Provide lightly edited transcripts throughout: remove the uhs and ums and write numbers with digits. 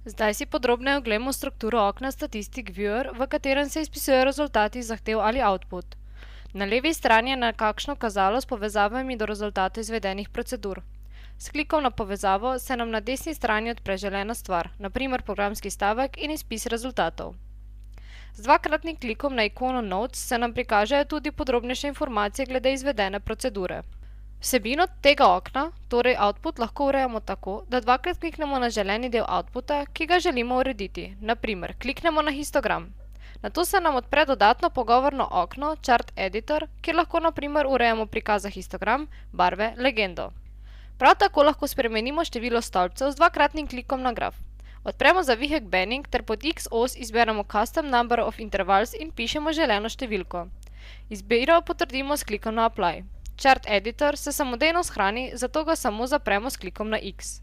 Zdaj si podrobneje oglejmo strukturo okna Statistic Viewer, v katerem se izpisujejo rezultati zahtev ali output. Na levi strani je nekakšno kazalo s povezavami do rezultatov izvedenih procedur. S klikom na povezavo se nam na desni strani odpre želena stvar, na primer programski stavek in izpis rezultatov. Z dvakratnim klikom na ikono Notes se nam prikažejo tudi podrobnejše informacije glede izvedene procedure. Vsebino tega okna, torej output, lahko urejamo tako, da dvakrat kliknemo na želeni del outputa, ki ga želimo urediti. Na primer, kliknemo na histogram. Nato se nam odpre dodatno pogovorno okno Chart Editor, kjer lahko na primer urejamo prikaz za histogram, barve, legendo. Prav tako lahko spremenimo število stolpcev z dvakratnim klikom na graf. Odpremo zavihek Banning ter pod X os izberemo Custom Number of Intervals in pišemo želeno številko. Izbiro potrdimo s klikom na Apply. Chart Editor se samodejno shrani, zato ga samo zapremo s klikom na X.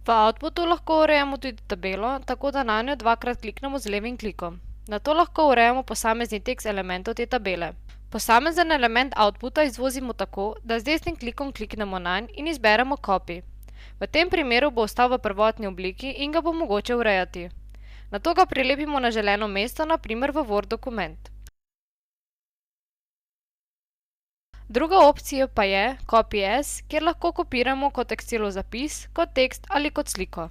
V outputu lahko urejamo tudi tabelo, tako da nanjo dvakrat kliknemo z levim klikom. Nato lahko urejamo posamezni tekst elementov te tabele. Posamezen element outputa izvozimo tako, da z desnim klikom kliknemo nanj in izberemo Copy. V tem primeru bo ostal v prvotni obliki in ga bo mogoče urejati. Nato ga prilepimo na želeno mesto, na primer v Word dokument. Druga opcija pa je Copy As, kjer lahko kopiramo kot Excelov zapis, kot tekst ali kot sliko.